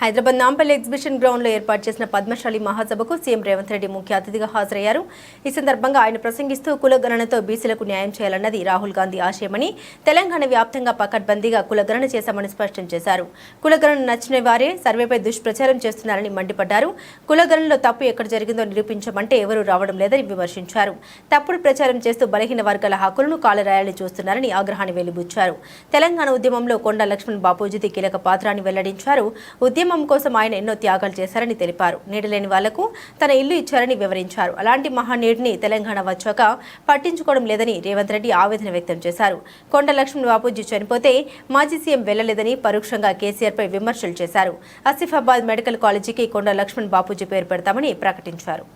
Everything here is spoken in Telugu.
హైదరాబాద్ నాంపల్లి ఎగ్జిబిషన్ గ్రౌండ్ లో ఏర్పాటు చేసిన పద్మశాలి మహాసభకు సీఎం రేవంత్ రెడ్డి ముఖ్య అతిథిగా హాజరయ్యారు. ఈ సందర్భంగా ఆయన ప్రసంగిస్తూ కులగణనతో బీసీలకు న్యాయం చేయాలన్నది రాహుల్ గాంధీ ఆశయమని, తెలంగాణ వ్యాప్తంగా పకడ్బందీగా కులగణన చేశామని స్పష్టం చేశారు. కులగణన నచ్చిన వారే సర్వేపై దుష్ప్రచారం చేస్తున్నారని మండిపడ్డారు. కులగణనలో తప్పు ఎక్కడ జరిగిందో నిరూపించమంటే ఎవరూ రావడం లేదని విమర్శించారు. తప్పుడు ప్రచారం చేస్తూ బలహీన వర్గాల హక్కులను కాలరాయాలని చూస్తున్నారని ఆగ్రహాన్ని వెలిబుచ్చారు. తెలంగాణ ఉద్యమంలో కొండా లక్ష్మణ్ బాపూజీది కీలక పాత్రాన్ని వెల్లడించారు. ఉద్యమం కోసం ఆయన ఎన్నో త్యాగాలు చేశారని తెలిపారు. నీడలేని వాళ్లకు తన ఇల్లు ఇచ్చారని వివరించారు. అలాంటి మహానీయుడిని తెలంగాణ వచ్చాక పట్టించుకోవడం లేదని రేవంత్ రెడ్డి ఆవేదన వ్యక్తం చేశారు. కొండా లక్ష్మణ్ బాపూజీ చనిపోతే మాజీ సీఎం వెళ్లలేదని పరోక్షంగా కేసీఆర్పై విమర్శలు చేశారు. ఆసిఫాబాద్ మెడికల్ కాలేజీకి కొండా లక్ష్మణ్ బాపూజీ పేరు పెడతామని ప్రకటించారు.